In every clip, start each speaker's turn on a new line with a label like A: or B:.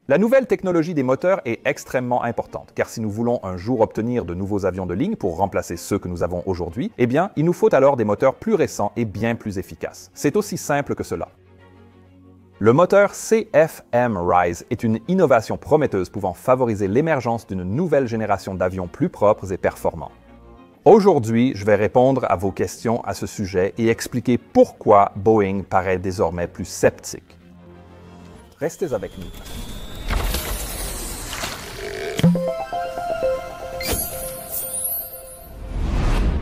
A: La nouvelle technologie des moteurs est extrêmement importante, car si nous voulons un jour obtenir de nouveaux avions de ligne pour remplacer ceux que nous avons aujourd'hui, eh bien, il nous faut alors des moteurs plus récents et bien plus efficaces. C'est aussi simple que cela. Le moteur CFM RISE est une innovation prometteuse pouvant favoriser l'émergence d'une nouvelle génération d'avions plus propres et performants. Aujourd'hui, je vais répondre à vos questions à ce sujet et expliquer pourquoi Boeing paraît désormais plus sceptique. Restez avec nous.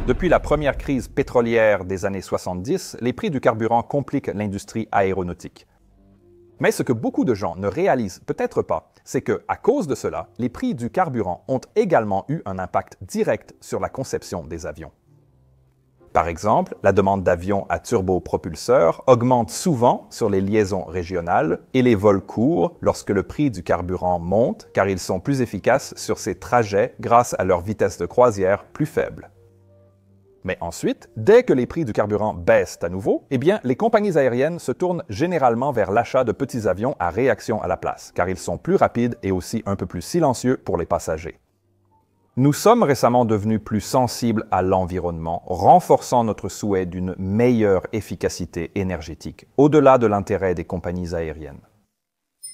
A: Depuis la première crise pétrolière des années 70, les prix du carburant compliquent l'industrie aéronautique. Mais ce que beaucoup de gens ne réalisent peut-être pas, c'est que, à cause de cela, les prix du carburant ont également eu un impact direct sur la conception des avions. Par exemple, la demande d'avions à turbopropulseurs augmente souvent sur les liaisons régionales et les vols courts lorsque le prix du carburant monte car ils sont plus efficaces sur ces trajets grâce à leur vitesse de croisière plus faible. Mais ensuite, dès que les prix du carburant baissent à nouveau, eh bien, les compagnies aériennes se tournent généralement vers l'achat de petits avions à réaction à la place, car ils sont plus rapides et aussi un peu plus silencieux pour les passagers. Nous sommes récemment devenus plus sensibles à l'environnement, renforçant notre souhait d'une meilleure efficacité énergétique, au-delà de l'intérêt des compagnies aériennes.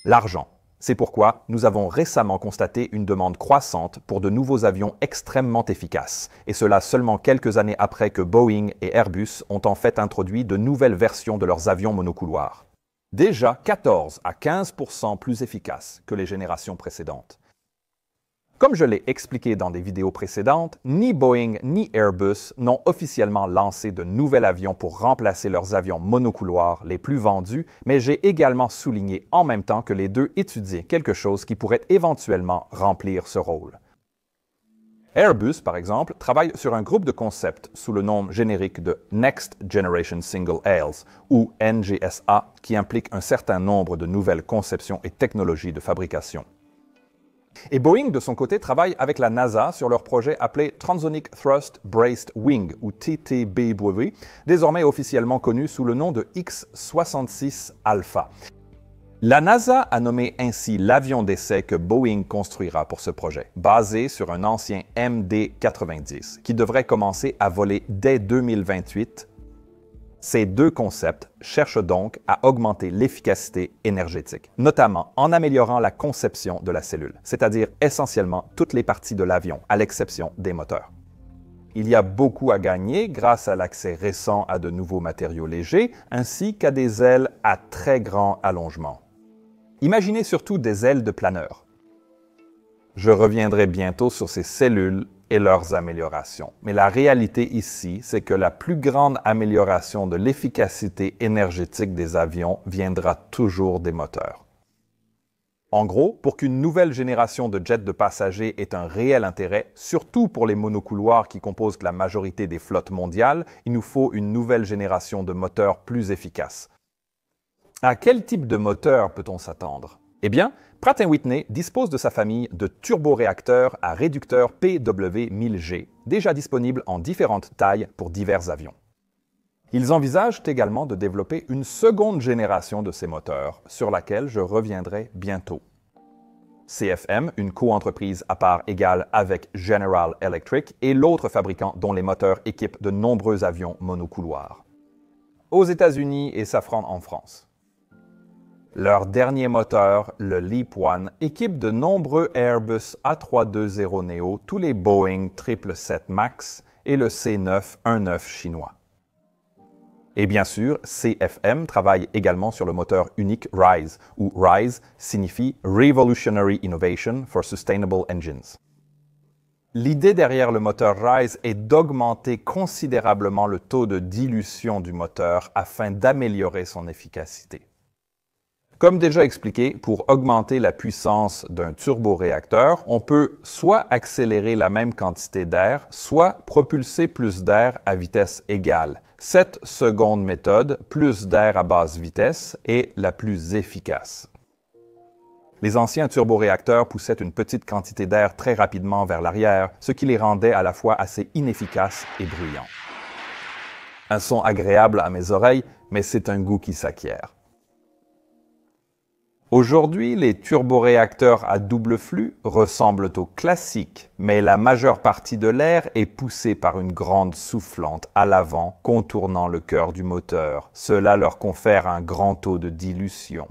A: L'argent. C'est pourquoi nous avons récemment constaté une demande croissante pour de nouveaux avions extrêmement efficaces, et cela seulement quelques années après que Boeing et Airbus ont en fait introduit de nouvelles versions de leurs avions monocouloirs. Déjà 14 à 15% plus efficaces que les générations précédentes. Comme je l'ai expliqué dans des vidéos précédentes, ni Boeing ni Airbus n'ont officiellement lancé de nouvel avion pour remplacer leurs avions monocouloirs les plus vendus, mais j'ai également souligné en même temps que les deux étudiaient quelque chose qui pourrait éventuellement remplir ce rôle. Airbus, par exemple, travaille sur un groupe de concepts sous le nom générique de Next Generation Single Aisles, ou NGSA, qui implique un certain nombre de nouvelles conceptions et technologies de fabrication. Et Boeing, de son côté, travaille avec la NASA sur leur projet appelé Transonic Thrust Braced Wing, ou TTBW, désormais officiellement connu sous le nom de X-66 Alpha. La NASA a nommé ainsi l'avion d'essai que Boeing construira pour ce projet, basé sur un ancien MD-90, qui devrait commencer à voler dès 2028. Ces deux concepts cherchent donc à augmenter l'efficacité énergétique, notamment en améliorant la conception de la cellule, c'est-à-dire essentiellement toutes les parties de l'avion, à l'exception des moteurs. Il y a beaucoup à gagner grâce à l'accès récent à de nouveaux matériaux légers, ainsi qu'à des ailes à très grand allongement. Imaginez surtout des ailes de planeur. Je reviendrai bientôt sur ces cellules et leurs améliorations. Mais la réalité ici, c'est que la plus grande amélioration de l'efficacité énergétique des avions viendra toujours des moteurs. En gros, pour qu'une nouvelle génération de jets de passagers ait un réel intérêt, surtout pour les monocouloirs qui composent la majorité des flottes mondiales, il nous faut une nouvelle génération de moteurs plus efficaces. À quel type de moteur peut-on s'attendre? Eh bien, Pratt & Whitney dispose de sa famille de turboréacteurs à réducteur PW1000G, déjà disponibles en différentes tailles pour divers avions. Ils envisagent également de développer une seconde génération de ces moteurs, sur laquelle je reviendrai bientôt. CFM, une coentreprise à part égale avec General Electric, est l'autre fabricant dont les moteurs équipent de nombreux avions monocouloirs. Aux États-Unis et Safran en France. Leur dernier moteur, le LEAP-1, équipe de nombreux Airbus A320neo, tous les Boeing 777 MAX et le C919 chinois. Et bien sûr, CFM travaille également sur le moteur unique RISE, où RISE signifie Revolutionary Innovation for Sustainable Engines. L'idée derrière le moteur RISE est d'augmenter considérablement le taux de dilution du moteur afin d'améliorer son efficacité. Comme déjà expliqué, pour augmenter la puissance d'un turboréacteur, on peut soit accélérer la même quantité d'air, soit propulser plus d'air à vitesse égale. Cette seconde méthode, plus d'air à basse vitesse, est la plus efficace. Les anciens turboréacteurs poussaient une petite quantité d'air très rapidement vers l'arrière, ce qui les rendait à la fois assez inefficaces et bruyants. Un son agréable à mes oreilles, mais c'est un goût qui s'acquiert. Aujourd'hui, les turboréacteurs à double flux ressemblent aux classiques, mais la majeure partie de l'air est poussée par une grande soufflante à l'avant, contournant le cœur du moteur. Cela leur confère un grand taux de dilution.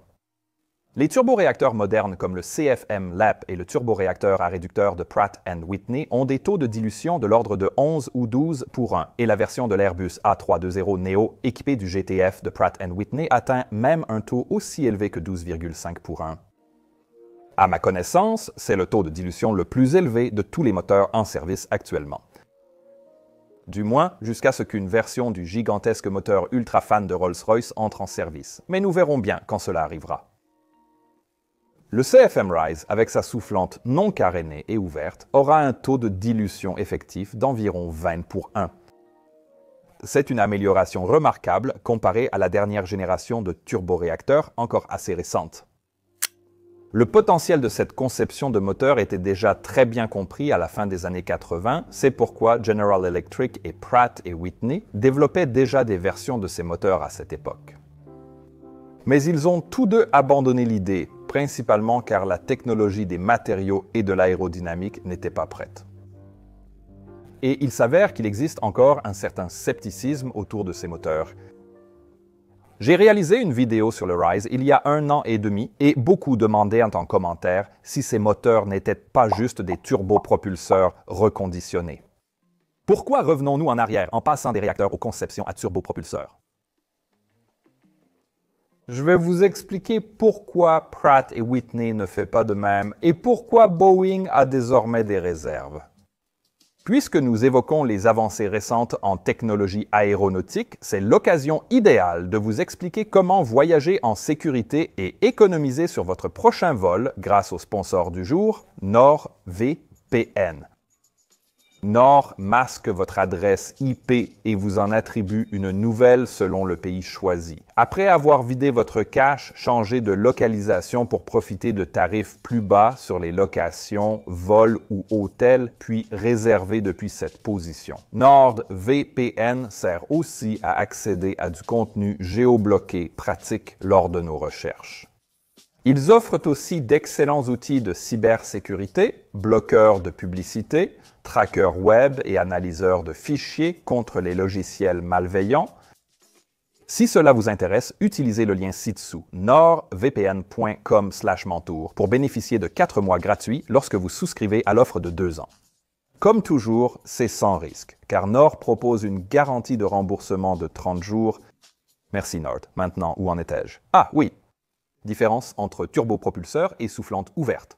A: Les turboréacteurs modernes comme le CFM-LEAP et le turboréacteur à réducteur de Pratt & Whitney ont des taux de dilution de l'ordre de 11 ou 12 pour 1, et la version de l'Airbus A320 Neo équipée du GTF de Pratt & Whitney atteint même un taux aussi élevé que 12,5 pour 1. À ma connaissance, c'est le taux de dilution le plus élevé de tous les moteurs en service actuellement. Du moins, jusqu'à ce qu'une version du gigantesque moteur ultra-fan de Rolls-Royce entre en service. Mais nous verrons bien quand cela arrivera. Le CFM Rise, avec sa soufflante non carénée et ouverte, aura un taux de dilution effectif d'environ 20 pour 1. C'est une amélioration remarquable comparée à la dernière génération de turboréacteurs encore assez récente. Le potentiel de cette conception de moteur était déjà très bien compris à la fin des années 80, c'est pourquoi General Electric et Pratt & Whitney développaient déjà des versions de ces moteurs à cette époque. Mais ils ont tous deux abandonné l'idée, principalement car la technologie des matériaux et de l'aérodynamique n'était pas prête. Et il s'avère qu'il existe encore un certain scepticisme autour de ces moteurs. J'ai réalisé une vidéo sur le Rise il y a 1 an et demi et beaucoup demandaient en commentaire si ces moteurs n'étaient pas juste des turbopropulseurs reconditionnés. Pourquoi revenons-nous en arrière en passant des réacteurs aux conceptions à turbopropulseurs? Je vais vous expliquer pourquoi Pratt & Whitney ne fait pas de même et pourquoi Boeing a désormais des réserves. Puisque nous évoquons les avancées récentes en technologie aéronautique, c'est l'occasion idéale de vous expliquer comment voyager en sécurité et économiser sur votre prochain vol grâce au sponsor du jour, NordVPN. Nord masque votre adresse IP et vous en attribue une nouvelle selon le pays choisi. Après avoir vidé votre cache, changez de localisation pour profiter de tarifs plus bas sur les locations, vols ou hôtels, puis réservez depuis cette position. NordVPN sert aussi à accéder à du contenu géobloqué pratique lors de nos recherches. Ils offrent aussi d'excellents outils de cybersécurité, bloqueurs de publicité, trackers web et analyseurs de fichiers contre les logiciels malveillants. Si cela vous intéresse, utilisez le lien ci-dessous, nordvpn.com/mentour, pour bénéficier de 4 mois gratuits lorsque vous souscrivez à l'offre de 2 ans. Comme toujours, c'est sans risque, car Nord propose une garantie de remboursement de 30 jours. Merci Nord. Maintenant, où en étais-je? Ah oui! Différence entre turbopropulseur et soufflante ouverte.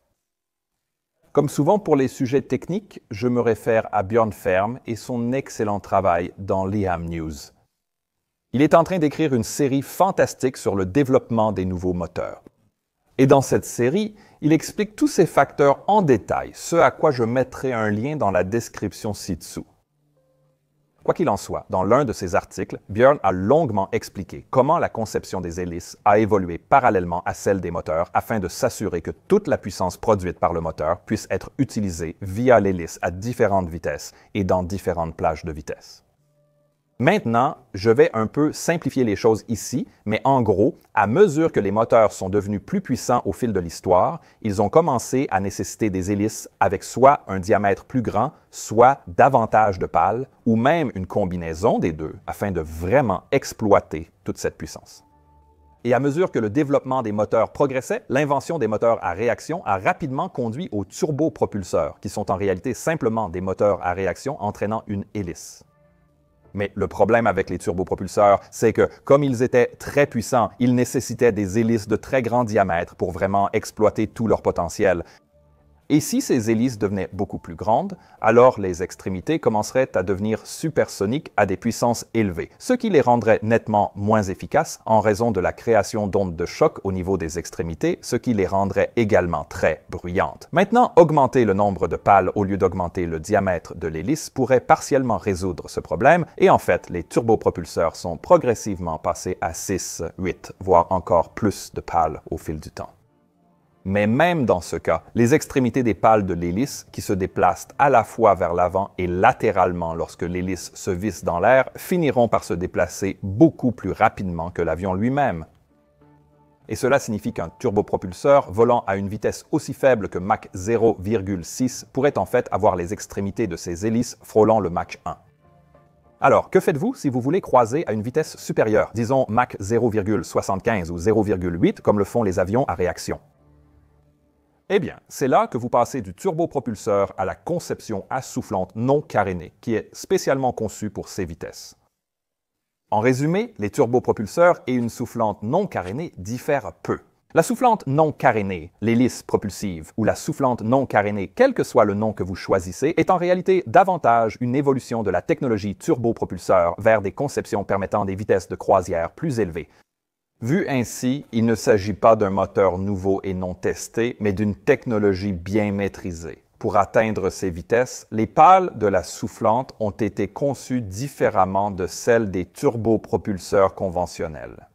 A: Comme souvent pour les sujets techniques, je me réfère à Björn Ferm et son excellent travail dans Liam News. Il est en train d'écrire une série fantastique sur le développement des nouveaux moteurs. Et dans cette série, il explique tous ces facteurs en détail, ce à quoi je mettrai un lien dans la description ci-dessous. Quoi qu'il en soit, dans l'un de ses articles, Björn a longuement expliqué comment la conception des hélices a évolué parallèlement à celle des moteurs afin de s'assurer que toute la puissance produite par le moteur puisse être utilisée via l'hélice à différentes vitesses et dans différentes plages de vitesse. Maintenant, je vais un peu simplifier les choses ici, mais en gros, à mesure que les moteurs sont devenus plus puissants au fil de l'histoire, ils ont commencé à nécessiter des hélices avec soit un diamètre plus grand, soit davantage de pales, ou même une combinaison des deux, afin de vraiment exploiter toute cette puissance. Et à mesure que le développement des moteurs progressait, l'invention des moteurs à réaction a rapidement conduit aux turbopropulseurs, qui sont en réalité simplement des moteurs à réaction entraînant une hélice. Mais le problème avec les turbopropulseurs, c'est que, comme ils étaient très puissants, ils nécessitaient des hélices de très grand diamètre pour vraiment exploiter tout leur potentiel. Et si ces hélices devenaient beaucoup plus grandes, alors les extrémités commenceraient à devenir supersoniques à des puissances élevées, ce qui les rendrait nettement moins efficaces en raison de la création d'ondes de choc au niveau des extrémités, ce qui les rendrait également très bruyantes. Maintenant, augmenter le nombre de pales au lieu d'augmenter le diamètre de l'hélice pourrait partiellement résoudre ce problème, et en fait, les turbopropulseurs sont progressivement passés à 6, 8, voire encore plus de pales au fil du temps. Mais même dans ce cas, les extrémités des pales de l'hélice, qui se déplacent à la fois vers l'avant et latéralement lorsque l'hélice se visse dans l'air, finiront par se déplacer beaucoup plus rapidement que l'avion lui-même. Et cela signifie qu'un turbopropulseur volant à une vitesse aussi faible que Mach 0,6 pourrait en fait avoir les extrémités de ses hélices frôlant le Mach 1. Alors, que faites-vous si vous voulez croiser à une vitesse supérieure, disons Mach 0,75 ou 0,8 comme le font les avions à réaction? Eh bien, c'est là que vous passez du turbopropulseur à la conception assoufflante non carénée, qui est spécialement conçue pour ces vitesses. En résumé, les turbopropulseurs et une soufflante non carénée diffèrent peu. La soufflante non carénée, l'hélice propulsive ou la soufflante non carénée, quel que soit le nom que vous choisissez, est en réalité davantage une évolution de la technologie turbopropulseur vers des conceptions permettant des vitesses de croisière plus élevées. Vu ainsi, il ne s'agit pas d'un moteur nouveau et non testé, mais d'une technologie bien maîtrisée. Pour atteindre ces vitesses, les pales de la soufflante ont été conçues différemment de celles des turbopropulseurs conventionnels.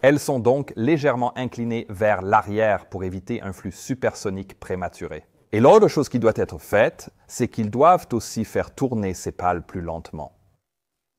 A: Elles sont donc légèrement inclinées vers l'arrière pour éviter un flux supersonique prématuré. Et l'autre chose qui doit être faite, c'est qu'ils doivent aussi faire tourner ces pales plus lentement.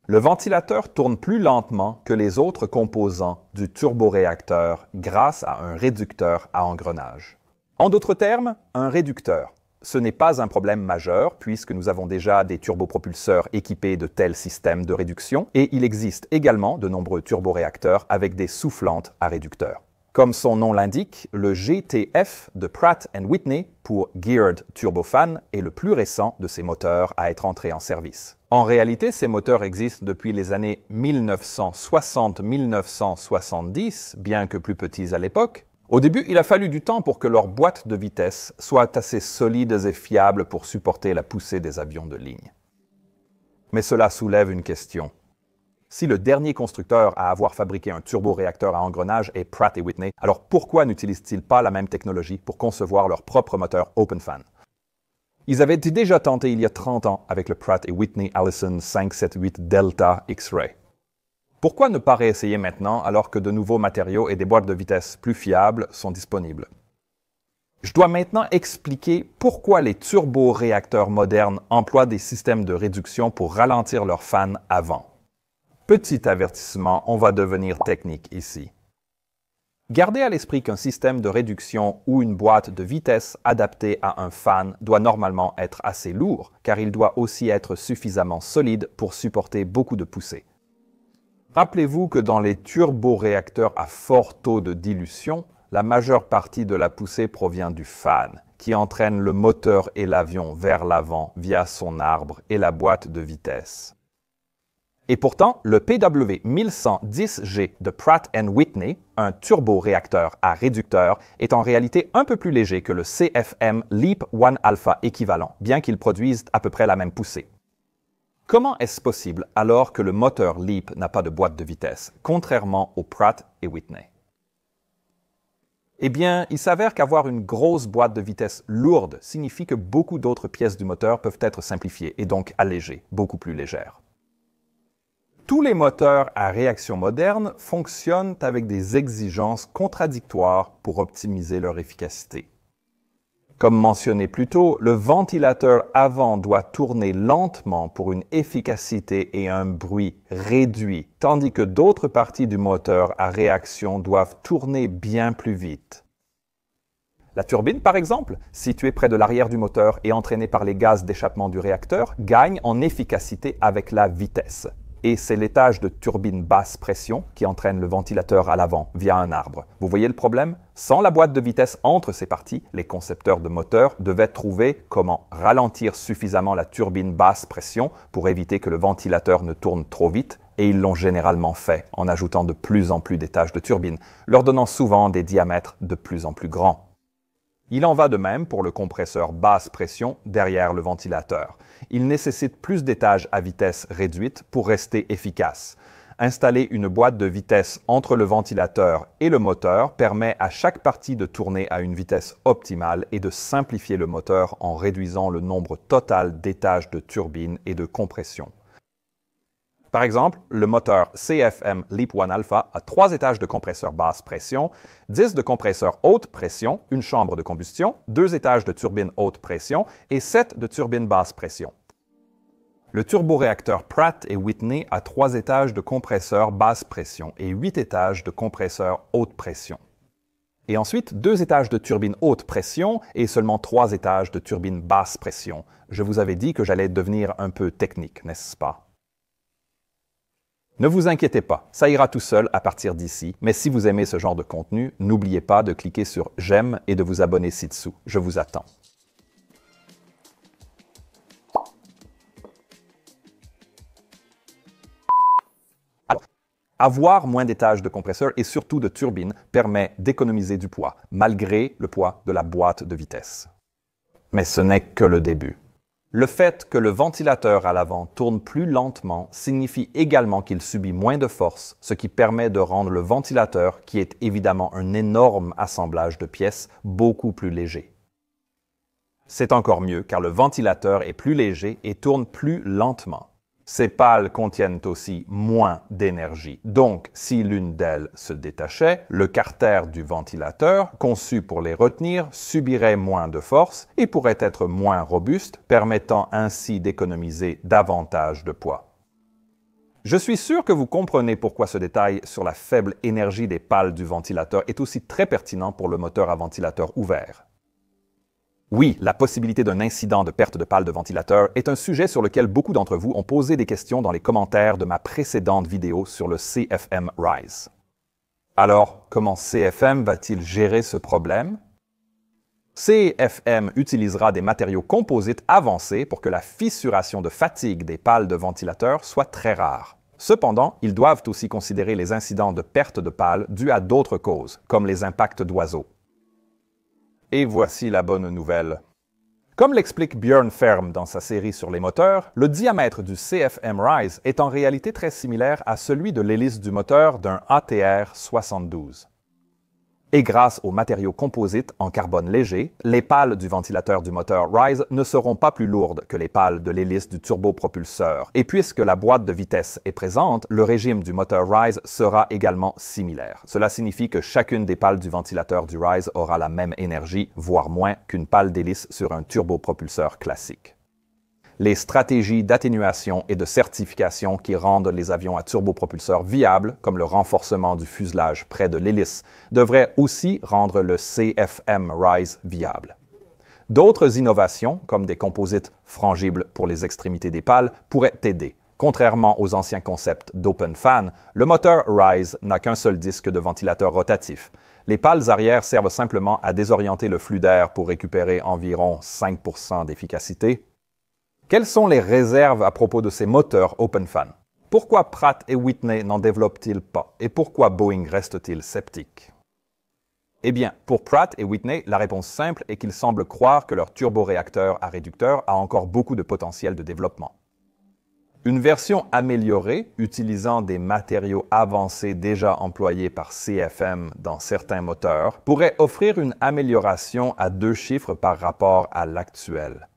A: Le ventilateur tourne plus lentement que les autres composants du turboréacteur grâce à un réducteur à engrenage. En d'autres termes, un réducteur. Ce n'est pas un problème majeur puisque nous avons déjà des turbopropulseurs équipés de tels systèmes de réduction et il existe également de nombreux turboréacteurs avec des soufflantes à réducteurs. Comme son nom l'indique, le GTF de Pratt & Whitney pour Geared Turbofan est le plus récent de ces moteurs à être entré en service. En réalité, ces moteurs existent depuis les années 1960-1970, bien que plus petits à l'époque. Au début, il a fallu du temps pour que leurs boîtes de vitesse soient assez solides et fiables pour supporter la poussée des avions de ligne. Mais cela soulève une question. Si le dernier constructeur à avoir fabriqué un turboréacteur à engrenage est Pratt & Whitney, alors pourquoi n'utilisent-ils pas la même technologie pour concevoir leur propre moteur OpenFan? Ils avaient déjà tenté il y a 30 ans avec le Pratt & Whitney Allison 578 Delta X-Ray. Pourquoi ne pas réessayer maintenant alors que de nouveaux matériaux et des boîtes de vitesse plus fiables sont disponibles? Je dois maintenant expliquer pourquoi les turboréacteurs modernes emploient des systèmes de réduction pour ralentir leurs fans avant. Petit avertissement, on va devenir technique ici. Gardez à l'esprit qu'un système de réduction ou une boîte de vitesse adaptée à un fan doit normalement être assez lourd, car il doit aussi être suffisamment solide pour supporter beaucoup de poussée. Rappelez-vous que dans les turboréacteurs à fort taux de dilution, la majeure partie de la poussée provient du fan, qui entraîne le moteur et l'avion vers l'avant via son arbre et la boîte de vitesse. Et pourtant, le PW1110G de Pratt & Whitney, un turboréacteur à réducteur, est en réalité un peu plus léger que le CFM LEAP 1 Alpha équivalent, bien qu'ils produisent à peu près la même poussée. Comment est-ce possible alors que le moteur LEAP n'a pas de boîte de vitesse, contrairement au Pratt & Whitney? Eh bien, il s'avère qu'avoir une grosse boîte de vitesse lourde signifie que beaucoup d'autres pièces du moteur peuvent être simplifiées et donc allégées, beaucoup plus légères. Tous les moteurs à réaction moderne fonctionnent avec des exigences contradictoires pour optimiser leur efficacité. Comme mentionné plus tôt, le ventilateur avant doit tourner lentement pour une efficacité et un bruit réduit, tandis que d'autres parties du moteur à réaction doivent tourner bien plus vite. La turbine, par exemple, située près de l'arrière du moteur et entraînée par les gaz d'échappement du réacteur, gagne en efficacité avec la vitesse. Et c'est l'étage de turbine basse pression qui entraîne le ventilateur à l'avant via un arbre. Vous voyez le problème? Sans la boîte de vitesse entre ces parties, les concepteurs de moteurs devaient trouver comment ralentir suffisamment la turbine basse pression pour éviter que le ventilateur ne tourne trop vite, et ils l'ont généralement fait en ajoutant de plus en plus d'étages de turbine, leur donnant souvent des diamètres de plus en plus grands. Il en va de même pour le compresseur basse pression derrière le ventilateur. Il nécessite plus d'étages à vitesse réduite pour rester efficace. Installer une boîte de vitesse entre le ventilateur et le moteur permet à chaque partie de tourner à une vitesse optimale et de simplifier le moteur en réduisant le nombre total d'étages de turbine et de compression. Par exemple, le moteur CFM LEAP 1 Alpha a 3 étages de compresseur basse pression, 10 de compresseur haute pression, une chambre de combustion, 2 étages de turbine haute pression et 7 de turbine basse pression. Le turboréacteur Pratt & Whitney a 3 étages de compresseur basse pression et 8 étages de compresseur haute pression. Et ensuite, 2 étages de turbine haute pression et seulement 3 étages de turbine basse pression. Je vous avais dit que j'allais devenir un peu technique, n'est-ce pas? Ne vous inquiétez pas, ça ira tout seul à partir d'ici, mais si vous aimez ce genre de contenu, n'oubliez pas de cliquer sur « J'aime » et de vous abonner ci-dessous. Je vous attends. Alors, avoir moins d'étages de compresseurs et surtout de turbines permet d'économiser du poids, malgré le poids de la boîte de vitesse. Mais ce n'est que le début. Le fait que le ventilateur à l'avant tourne plus lentement signifie également qu'il subit moins de force, ce qui permet de rendre le ventilateur, qui est évidemment un énorme assemblage de pièces, beaucoup plus léger. C'est encore mieux car le ventilateur est plus léger et tourne plus lentement. Ces pales contiennent aussi moins d'énergie. Donc, si l'une d'elles se détachait, le carter du ventilateur, conçu pour les retenir, subirait moins de force et pourrait être moins robuste, permettant ainsi d'économiser davantage de poids. Je suis sûr que vous comprenez pourquoi ce détail sur la faible énergie des pales du ventilateur est aussi très pertinent pour le moteur à ventilateur ouvert. Oui, la possibilité d'un incident de perte de pale de ventilateur est un sujet sur lequel beaucoup d'entre vous ont posé des questions dans les commentaires de ma précédente vidéo sur le CFM Rise. Alors, comment CFM va-t-il gérer ce problème? CFM utilisera des matériaux composites avancés pour que la fissuration de fatigue des pales de ventilateur soit très rare. Cependant, ils doivent aussi considérer les incidents de perte de pale dus à d'autres causes, comme les impacts d'oiseaux. Et voici la bonne nouvelle. Comme l'explique Björn Ferm dans sa série sur les moteurs, le diamètre du CFM Rise est en réalité très similaire à celui de l'hélice du moteur d'un ATR 72. Et grâce aux matériaux composites en carbone léger, les pales du ventilateur du moteur Rise ne seront pas plus lourdes que les pales de l'hélice du turbopropulseur. Et puisque la boîte de vitesse est présente, le régime du moteur Rise sera également similaire. Cela signifie que chacune des pales du ventilateur du Rise aura la même énergie, voire moins qu'une pale d'hélice sur un turbopropulseur classique. Les stratégies d'atténuation et de certification qui rendent les avions à turbopropulseur viables, comme le renforcement du fuselage près de l'hélice, devraient aussi rendre le CFM Rise viable. D'autres innovations, comme des composites frangibles pour les extrémités des pales, pourraient aider. Contrairement aux anciens concepts d'open fan, le moteur Rise n'a qu'un seul disque de ventilateur rotatif. Les pales arrière servent simplement à désorienter le flux d'air pour récupérer environ 5% d'efficacité. Quelles sont les réserves à propos de ces moteurs open fan? Pourquoi Pratt et Whitney n'en développent-ils pas? Et pourquoi Boeing reste-t-il sceptique? Eh bien, pour Pratt et Whitney, la réponse simple est qu'ils semblent croire que leur turboréacteur à réducteur a encore beaucoup de potentiel de développement. Une version améliorée, utilisant des matériaux avancés déjà employés par CFM dans certains moteurs, pourrait offrir une amélioration à 2 chiffres par rapport à l'actuel.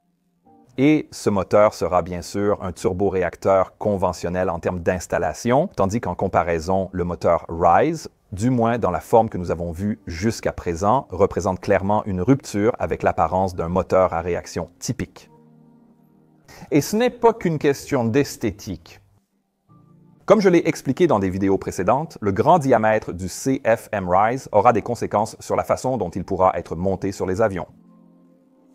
A: Et ce moteur sera bien sûr un turboréacteur conventionnel en termes d'installation, tandis qu'en comparaison, le moteur Rise, du moins dans la forme que nous avons vue jusqu'à présent, représente clairement une rupture avec l'apparence d'un moteur à réaction typique. Et ce n'est pas qu'une question d'esthétique. Comme je l'ai expliqué dans des vidéos précédentes, le grand diamètre du CFM Rise aura des conséquences sur la façon dont il pourra être monté sur les avions.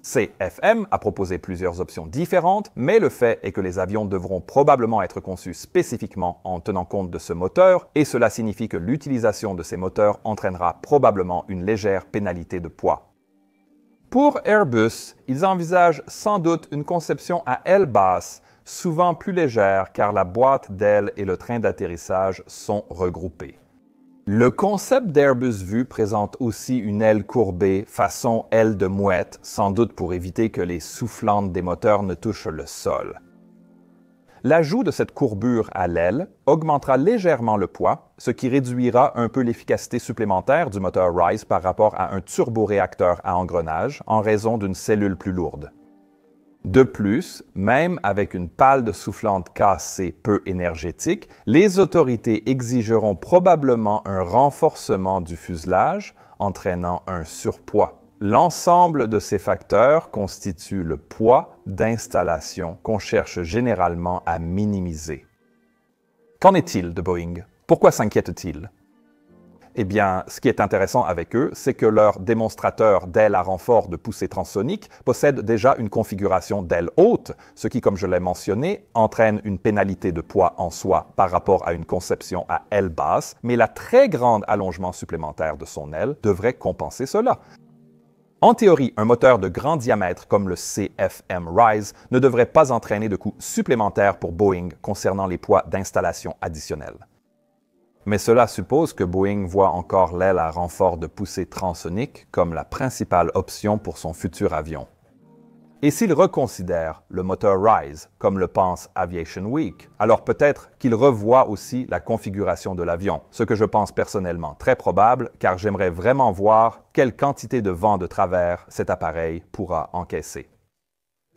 A: CFM a proposé plusieurs options différentes, mais le fait est que les avions devront probablement être conçus spécifiquement en tenant compte de ce moteur, et cela signifie que l'utilisation de ces moteurs entraînera probablement une légère pénalité de poids. Pour Airbus, ils envisagent sans doute une conception à aile basse, souvent plus légère car la boîte d'aile et le train d'atterrissage sont regroupés. Le concept d'Airbus Vue présente aussi une aile courbée façon aile de mouette, sans doute pour éviter que les soufflantes des moteurs ne touchent le sol. L'ajout de cette courbure à l'aile augmentera légèrement le poids, ce qui réduira un peu l'efficacité supplémentaire du moteur Rise par rapport à un turboréacteur à engrenage en raison d'une cellule plus lourde. De plus, même avec une pale de soufflante cassée peu énergétique, les autorités exigeront probablement un renforcement du fuselage, entraînant un surpoids. L'ensemble de ces facteurs constitue le poids d'installation qu'on cherche généralement à minimiser. Qu'en est-il de Boeing? Pourquoi s'inquiète-t-il? Eh bien, ce qui est intéressant avec eux, c'est que leur démonstrateur d'aile à renfort de poussée transsonique possède déjà une configuration d'aile haute, ce qui, comme je l'ai mentionné, entraîne une pénalité de poids en soi par rapport à une conception à aile basse, mais la très grande allongement supplémentaire de son aile devrait compenser cela. En théorie, un moteur de grand diamètre comme le CFM Rise ne devrait pas entraîner de coûts supplémentaires pour Boeing concernant les poids d'installation additionnels. Mais cela suppose que Boeing voit encore l'aile à renfort de poussée transsonique comme la principale option pour son futur avion. Et s'il reconsidère le moteur Rise, comme le pense Aviation Week, alors peut-être qu'il revoit aussi la configuration de l'avion, ce que je pense personnellement très probable, car j'aimerais vraiment voir quelle quantité de vent de travers cet appareil pourra encaisser.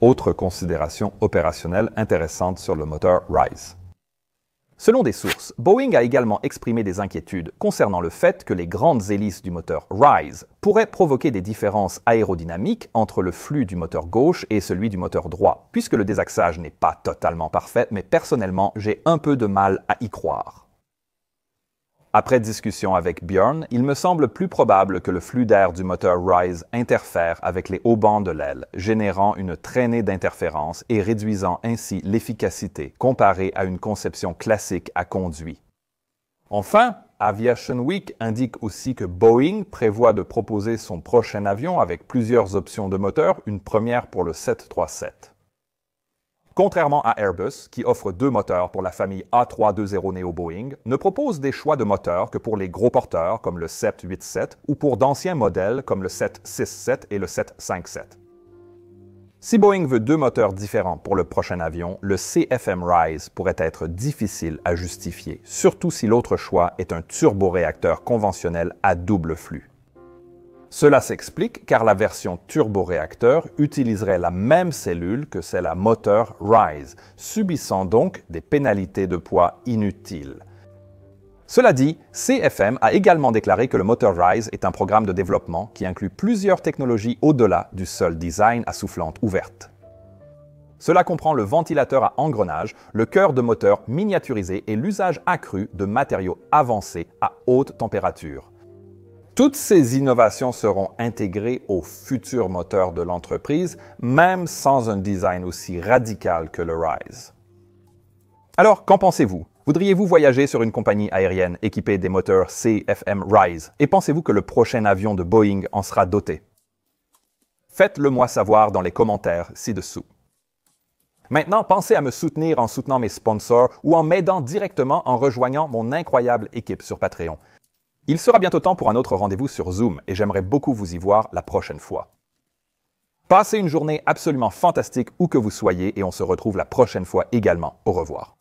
A: Autre considération opérationnelle intéressante sur le moteur Rise. Selon des sources, Boeing a également exprimé des inquiétudes concernant le fait que les grandes hélices du moteur Rise pourraient provoquer des différences aérodynamiques entre le flux du moteur gauche et celui du moteur droit, puisque le désaxage n'est pas totalement parfait, mais personnellement, j'ai un peu de mal à y croire. Après discussion avec Bjorn, il me semble plus probable que le flux d'air du moteur Rise interfère avec les haubans de l'aile, générant une traînée d'interférences et réduisant ainsi l'efficacité comparée à une conception classique à conduit. Enfin, Aviation Week indique aussi que Boeing prévoit de proposer son prochain avion avec plusieurs options de moteur, une première pour le 737. Contrairement à Airbus, qui offre 2 moteurs pour la famille A320neo Boeing, ne propose des choix de moteurs que pour les gros porteurs comme le 787 ou pour d'anciens modèles comme le 767 et le 757. Si Boeing veut 2 moteurs différents pour le prochain avion, le CFM Rise pourrait être difficile à justifier, surtout si l'autre choix est un turboréacteur conventionnel à double flux. Cela s'explique car la version turboréacteur utiliserait la même cellule que celle à moteur Rise, subissant donc des pénalités de poids inutiles. Cela dit, CFM a également déclaré que le moteur Rise est un programme de développement qui inclut plusieurs technologies au-delà du seul design à soufflante ouverte. Cela comprend le ventilateur à engrenage, le cœur de moteur miniaturisé et l'usage accru de matériaux avancés à haute température. Toutes ces innovations seront intégrées aux futurs moteurs de l'entreprise, même sans un design aussi radical que le Rise. Alors, qu'en pensez-vous? Voudriez-vous voyager sur une compagnie aérienne équipée des moteurs CFM Rise? Et pensez-vous que le prochain avion de Boeing en sera doté? Faites-le moi savoir dans les commentaires ci-dessous. Maintenant, pensez à me soutenir en soutenant mes sponsors ou en m'aidant directement en rejoignant mon incroyable équipe sur Patreon. Il sera bientôt temps pour un autre rendez-vous sur Zoom et j'aimerais beaucoup vous y voir la prochaine fois. Passez une journée absolument fantastique où que vous soyez et on se retrouve la prochaine fois également. Au revoir.